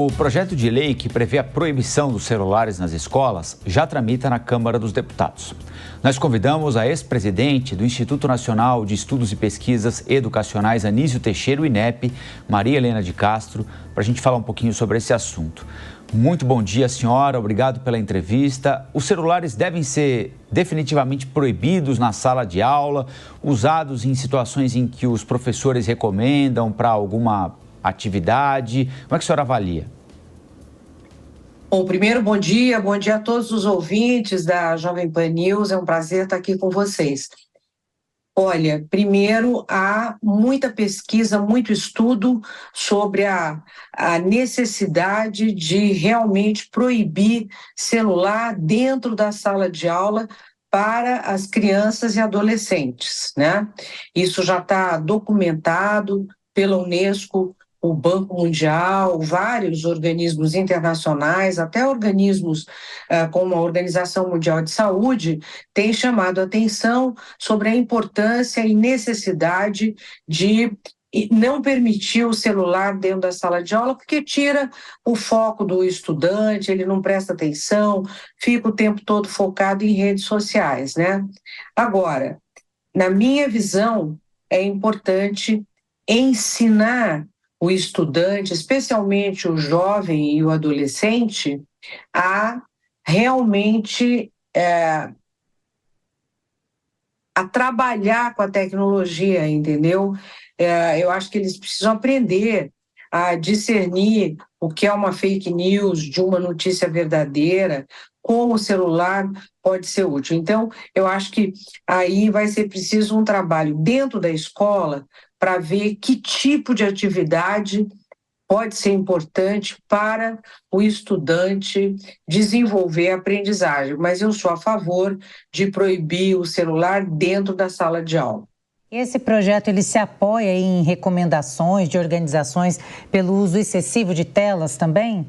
O projeto de lei que prevê a proibição dos celulares nas escolas já tramita na Câmara dos Deputados. Nós convidamos a ex-presidente do Instituto Nacional de Estudos e Pesquisas Educacionais, Anísio Teixeira, o INEP, Maria Helena de Castro, para a gente falar um pouquinho sobre esse assunto. Muito bom dia, senhora. Obrigado pela entrevista. Os celulares devem ser definitivamente proibidos na sala de aula, usados em situações em que os professores recomendam para alguma atividade. Como é que a senhora avalia? Bom, primeiro, bom dia a todos os ouvintes da Jovem Pan News, é um prazer estar aqui com vocês. Olha, primeiro, há muita pesquisa, muito estudo sobre a necessidade de realmente proibir celular dentro da sala de aula para as crianças e adolescentes, né? Isso já está documentado pela Unesco, o Banco Mundial, vários organismos internacionais, até organismos como a Organização Mundial de Saúde, têm chamado a atenção sobre a importância e necessidade de não permitir o celular dentro da sala de aula, porque tira o foco do estudante, ele não presta atenção, fica o tempo todo focado em redes sociais, né? Agora, na minha visão, é importante ensinar o estudante, especialmente o jovem e o adolescente, a realmente a trabalhar com a tecnologia, entendeu? Eu acho que eles precisam aprender a discernir o que é uma fake news de uma notícia verdadeira, como o celular pode ser útil. Então, eu acho que aí vai ser preciso um trabalho dentro da escola para ver que tipo de atividade pode ser importante para o estudante desenvolver a aprendizagem. Mas eu sou a favor de proibir o celular dentro da sala de aula. Esse projeto ele se apoia em recomendações de organizações pelo uso excessivo de telas também?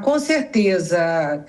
Com certeza,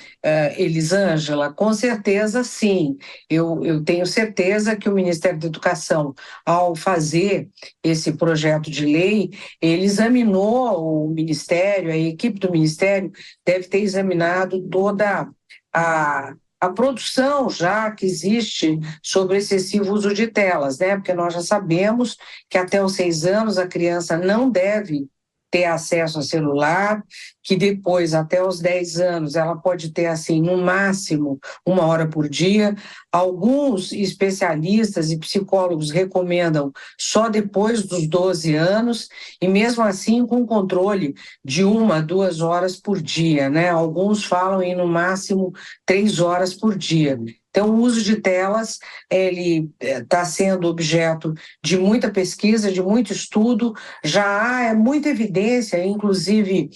Elisângela, com certeza sim. Eu tenho certeza que o Ministério da Educação, ao fazer esse projeto de lei, ele examinou o Ministério, a equipe do Ministério deve ter examinado toda a produção já que existe sobre excessivo uso de telas, né? Porque nós já sabemos que até os 6 anos a criança não deve ter acesso a celular, que depois, até os 10 anos, ela pode ter, assim, no máximo, 1 hora por dia. Alguns especialistas e psicólogos recomendam só depois dos 12 anos, e mesmo assim com controle de 1 a 2 horas por dia, né? Alguns falam em, no máximo, 3 horas por dia. Então, o uso de telas, ele está sendo objeto de muita pesquisa, de muito estudo, já há muita evidência, inclusive,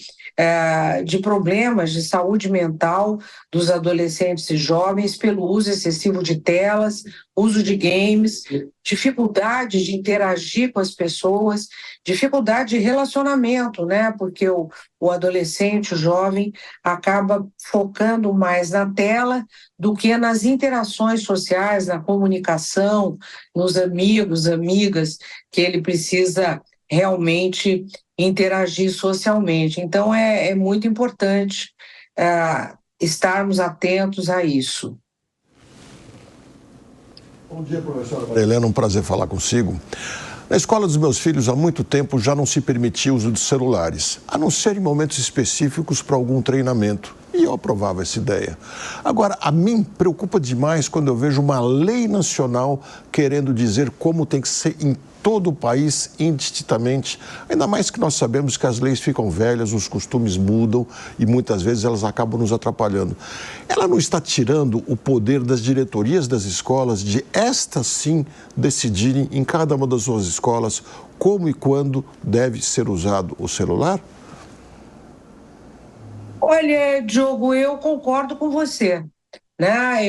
de problemas de saúde mental dos adolescentes e jovens pelo uso excessivo de telas, uso de games, dificuldade de interagir com as pessoas, dificuldade de relacionamento, né? Porque o adolescente, o jovem, acaba focando mais na tela do que nas interações sociais, na comunicação, nos amigos, amigas, que ele precisa realmente interagir socialmente. Então, é muito importante estarmos atentos a isso. Bom dia, professora Maria Helena, um prazer falar consigo. Na escola dos meus filhos, há muito tempo, já não se permitia o uso de celulares, a não ser em momentos específicos para algum treinamento. E eu aprovava essa ideia. Agora, a mim preocupa demais quando eu vejo uma lei nacional querendo dizer como tem que ser em todo o país, indistintamente, ainda mais que nós sabemos que as leis ficam velhas, os costumes mudam e muitas vezes elas acabam nos atrapalhando. Ela não está tirando o poder das diretorias das escolas de estas sim decidirem em cada uma das suas escolas como e quando deve ser usado o celular? Olha, Diogo, eu concordo com você, né?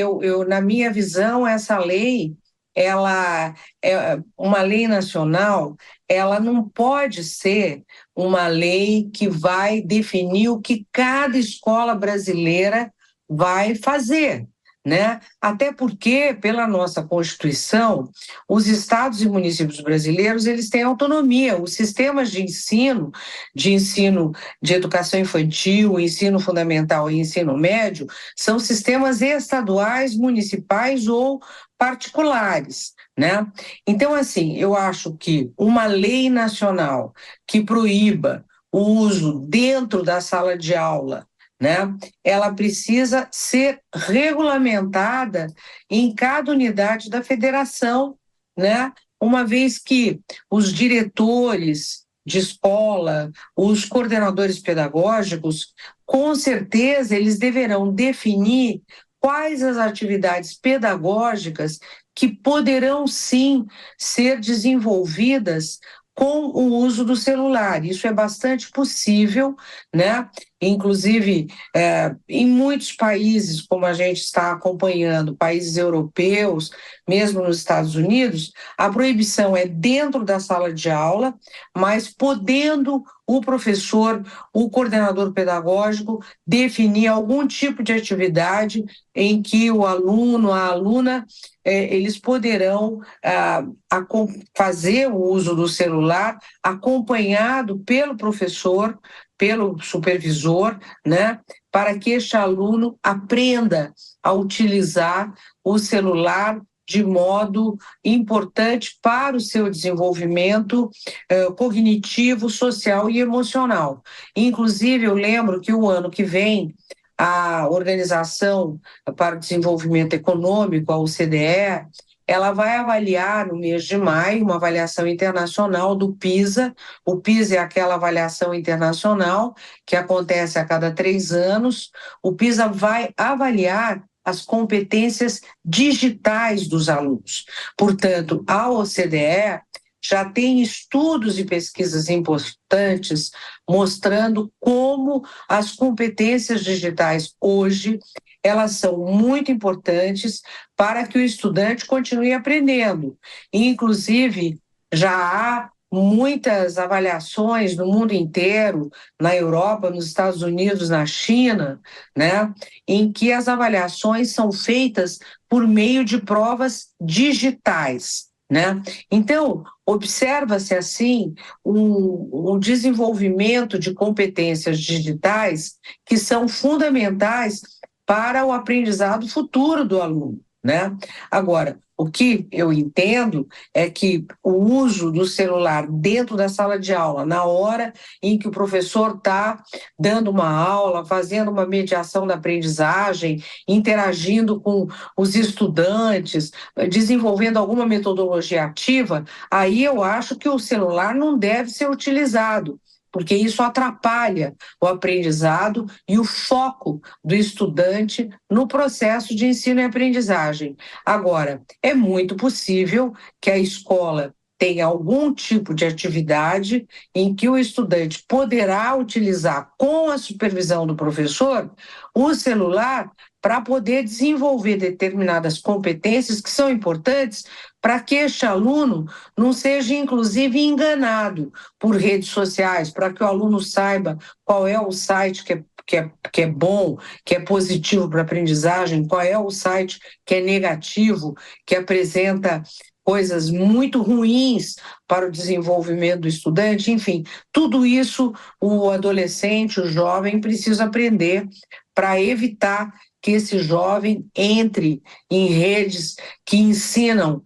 Na minha visão, essa lei, ela é uma lei nacional, ela não pode ser uma lei que vai definir o que cada escola brasileira vai fazer, né? Até porque, pela nossa Constituição, os estados e municípios brasileiros, eles têm autonomia. Os sistemas de ensino de educação infantil, ensino fundamental e ensino médio, são sistemas estaduais, municipais ou particulares, né? Então, assim, eu acho que uma lei nacional que proíba o uso dentro da sala de aula, né? Ela precisa ser regulamentada em cada unidade da federação, né? Uma vez que os diretores de escola, os coordenadores pedagógicos, com certeza eles deverão definir quais as atividades pedagógicas que poderão sim ser desenvolvidas com o uso do celular. Isso é bastante possível, né? Inclusive, em muitos países, como a gente está acompanhando, países europeus, mesmo nos Estados Unidos, a proibição é dentro da sala de aula, mas podendo o professor, o coordenador pedagógico, definir algum tipo de atividade em que o aluno, a aluna, eles poderão fazer o uso do celular acompanhado pelo professor, pelo supervisor, né, para que este aluno aprenda a utilizar o celular de modo importante para o seu desenvolvimento cognitivo, social e emocional. Inclusive, eu lembro que o ano que vem, a Organização para o Desenvolvimento Econômico, a OCDE, ela vai avaliar no mês de maio uma avaliação internacional do PISA. O PISA é aquela avaliação internacional que acontece a cada 3 anos. O PISA vai avaliar as competências digitais dos alunos. Portanto, a OCDE já tem estudos e pesquisas importantes mostrando como as competências digitais hoje elas são muito importantes para que o estudante continue aprendendo. Inclusive, já há muitas avaliações no mundo inteiro, na Europa, nos Estados Unidos, na China, né, em que as avaliações são feitas por meio de provas digitais, né? Então, observa-se assim um desenvolvimento de competências digitais que são fundamentais para o aprendizado futuro do aluno, né? Agora, o que eu entendo é que o uso do celular dentro da sala de aula, na hora em que o professor está dando uma aula, fazendo uma mediação da aprendizagem, interagindo com os estudantes, desenvolvendo alguma metodologia ativa, aí eu acho que o celular não deve ser utilizado, porque isso atrapalha o aprendizado e o foco do estudante no processo de ensino e aprendizagem. Agora, é muito possível que a escola tenha algum tipo de atividade em que o estudante poderá utilizar, com a supervisão do professor, o celular para poder desenvolver determinadas competências que são importantes para que este aluno não seja, inclusive, enganado por redes sociais, para que o aluno saiba qual é o site que é bom, que é positivo para a aprendizagem, qual é o site que é negativo, que apresenta coisas muito ruins para o desenvolvimento do estudante. Enfim, tudo isso o adolescente, o jovem precisa aprender para evitar que esse jovem entre em redes que ensinam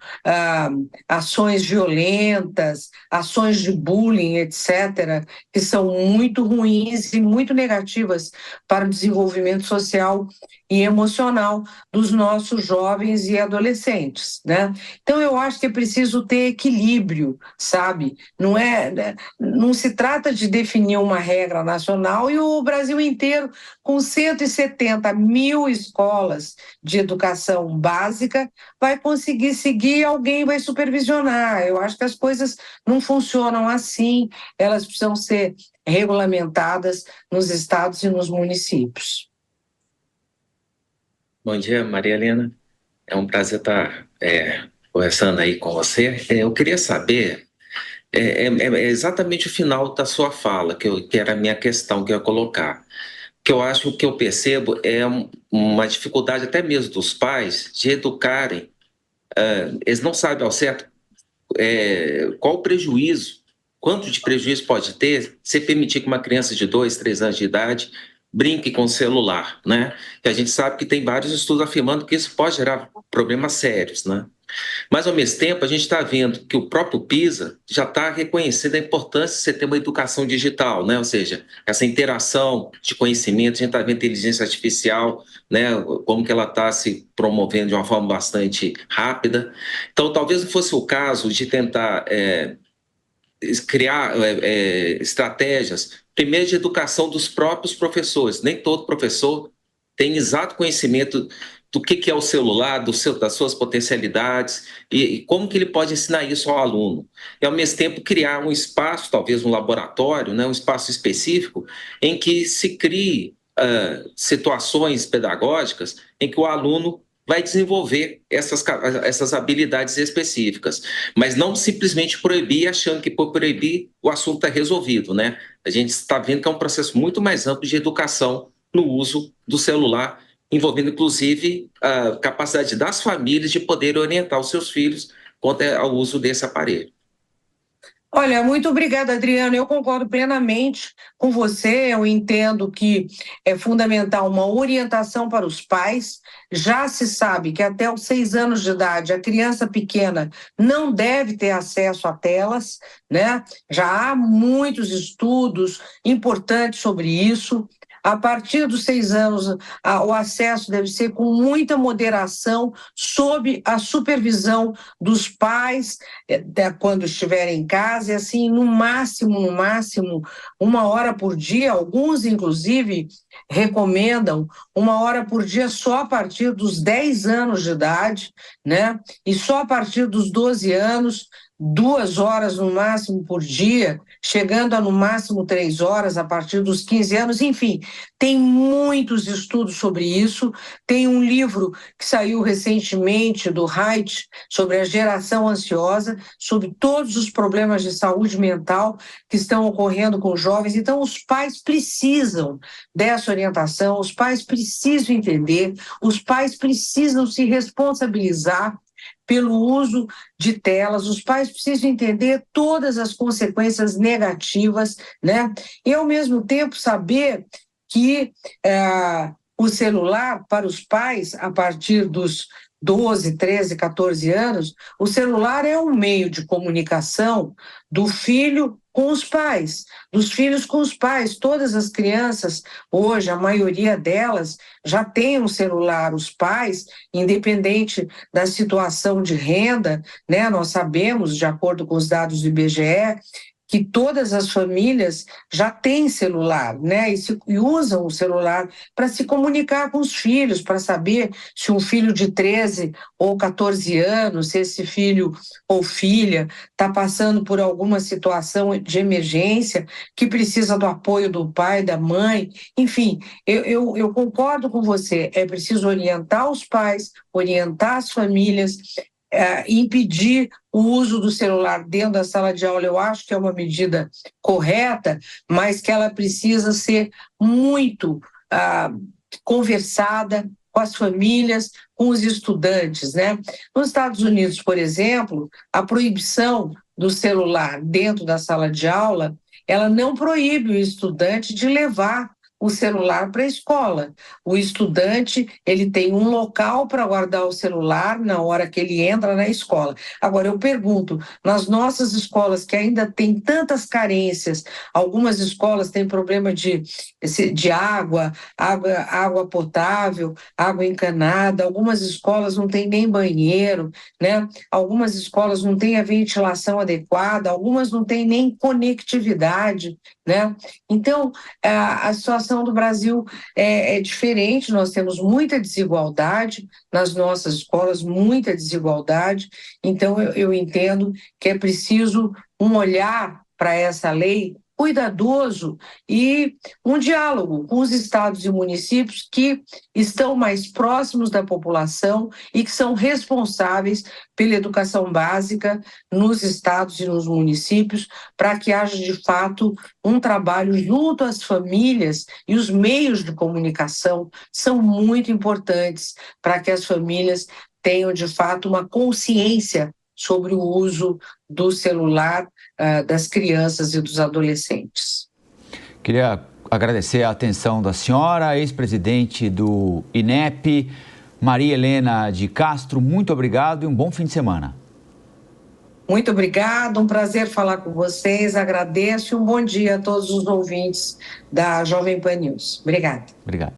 ações violentas, ações de bullying, etc., que são muito ruins e muito negativas para o desenvolvimento social e emocional dos nossos jovens e adolescentes, né? Então, eu acho que é preciso ter equilíbrio, sabe? Não se trata de definir uma regra nacional e o Brasil inteiro, com 170 mil escolas de educação básica, vai conseguir seguir e alguém vai supervisionar. Eu acho que as coisas não funcionam assim, elas precisam ser regulamentadas nos estados e nos municípios. Bom dia, Maria Helena. É um prazer estar conversando aí com você. Eu queria saber, exatamente o final da sua fala, que era a minha questão que eu ia colocar. que eu acho que eu percebo é uma dificuldade até mesmo dos pais de educarem. Eles não sabem ao certo qual o prejuízo, quanto de prejuízo pode ter se permitir que uma criança de 2, 3 anos de idade brinque com o celular, né? Que a gente sabe que tem vários estudos afirmando que isso pode gerar problemas sérios, né? Mas, ao mesmo tempo, a gente está vendo que o próprio PISA já está reconhecendo a importância de você ter uma educação digital, né? Ou seja, essa interação de conhecimento, a gente está vendo a inteligência artificial, né? Como que ela está se promovendo de uma forma bastante rápida. Então, talvez não fosse o caso de tentar criar estratégias, primeiro de educação dos próprios professores. Nem todo professor tem exato conhecimento do que é o celular, das suas potencialidades e como que ele pode ensinar isso ao aluno. E, ao mesmo tempo, criar um espaço, talvez um laboratório, né, um espaço específico em que se crie situações pedagógicas em que o aluno vai desenvolver essas habilidades específicas, mas não simplesmente proibir, achando que por proibir o assunto é resolvido, né? A gente está vendo que é um processo muito mais amplo de educação no uso do celular, envolvendo inclusive a capacidade das famílias de poder orientar os seus filhos quanto ao uso desse aparelho. Olha, muito obrigada, Adriana. Eu concordo plenamente com você. Eu entendo que é fundamental uma orientação para os pais. Já se sabe que até os 6 anos de idade a criança pequena não deve ter acesso a telas, né? Já há muitos estudos importantes sobre isso. A partir dos 6 anos, o acesso deve ser com muita moderação, sob a supervisão dos pais, quando estiverem em casa, e assim, no máximo, 1 hora por dia. Alguns, inclusive, recomendam 1 hora por dia só a partir dos 10 anos de idade, né? E só a partir dos 12 anos, 2 horas no máximo por dia, chegando a no máximo 3 horas a partir dos 15 anos. Enfim, tem muitos estudos sobre isso. Tem um livro que saiu recentemente do Haidt sobre a geração ansiosa, sobre todos os problemas de saúde mental que estão ocorrendo com jovens. Então, os pais precisam dessa orientação, os pais precisam entender, os pais precisam se responsabilizar pelo uso de telas, os pais precisam entender todas as consequências negativas, né? E, ao mesmo tempo, saber que o celular, para os pais, a partir dos 12, 13, 14 anos, o celular é um meio de comunicação do filho com os pais, dos filhos com os pais. Todas as crianças, hoje, a maioria delas, já tem um celular. Os pais, independente da situação de renda, né, nós sabemos, de acordo com os dados do IBGE, que todas as famílias já têm celular, né? E usam o celular para se comunicar com os filhos, para saber se um filho de 13 ou 14 anos, se esse filho ou filha está passando por alguma situação de emergência que precisa do apoio do pai, da mãe. Enfim, eu concordo com você, é preciso orientar os pais, orientar as famílias, impedir o uso do celular dentro da sala de aula. Eu acho que é uma medida correta, mas que ela precisa ser muito conversada com as famílias, com os estudantes, né? Nos Estados Unidos, por exemplo, a proibição do celular dentro da sala de aula, ela não proíbe o estudante de levar o celular para a escola. O estudante, ele tem um local para guardar o celular na hora que ele entra na escola. Agora, eu pergunto, nas nossas escolas que ainda tem tantas carências, algumas escolas têm problema de água potável, água encanada, algumas escolas não têm nem banheiro, né? Algumas escolas não têm a ventilação adequada, algumas não têm nem conectividade, né? Então, a situação do Brasil é diferente. Nós temos muita desigualdade nas nossas escolas, muita desigualdade. Então, eu entendo que é preciso um olhar para essa lei cuidadoso e um diálogo com os estados e municípios que estão mais próximos da população e que são responsáveis pela educação básica nos estados e nos municípios, para que haja, de fato, um trabalho junto às famílias, e os meios de comunicação são muito importantes para que as famílias tenham, de fato, uma consciência sobre o uso do celular das crianças e dos adolescentes. Queria agradecer a atenção da senhora, ex-presidente do INEP, Maria Helena de Castro. Muito obrigado e um bom fim de semana. Muito obrigada, um prazer falar com vocês, agradeço e um bom dia a todos os ouvintes da Jovem Pan News. Obrigada. Obrigado.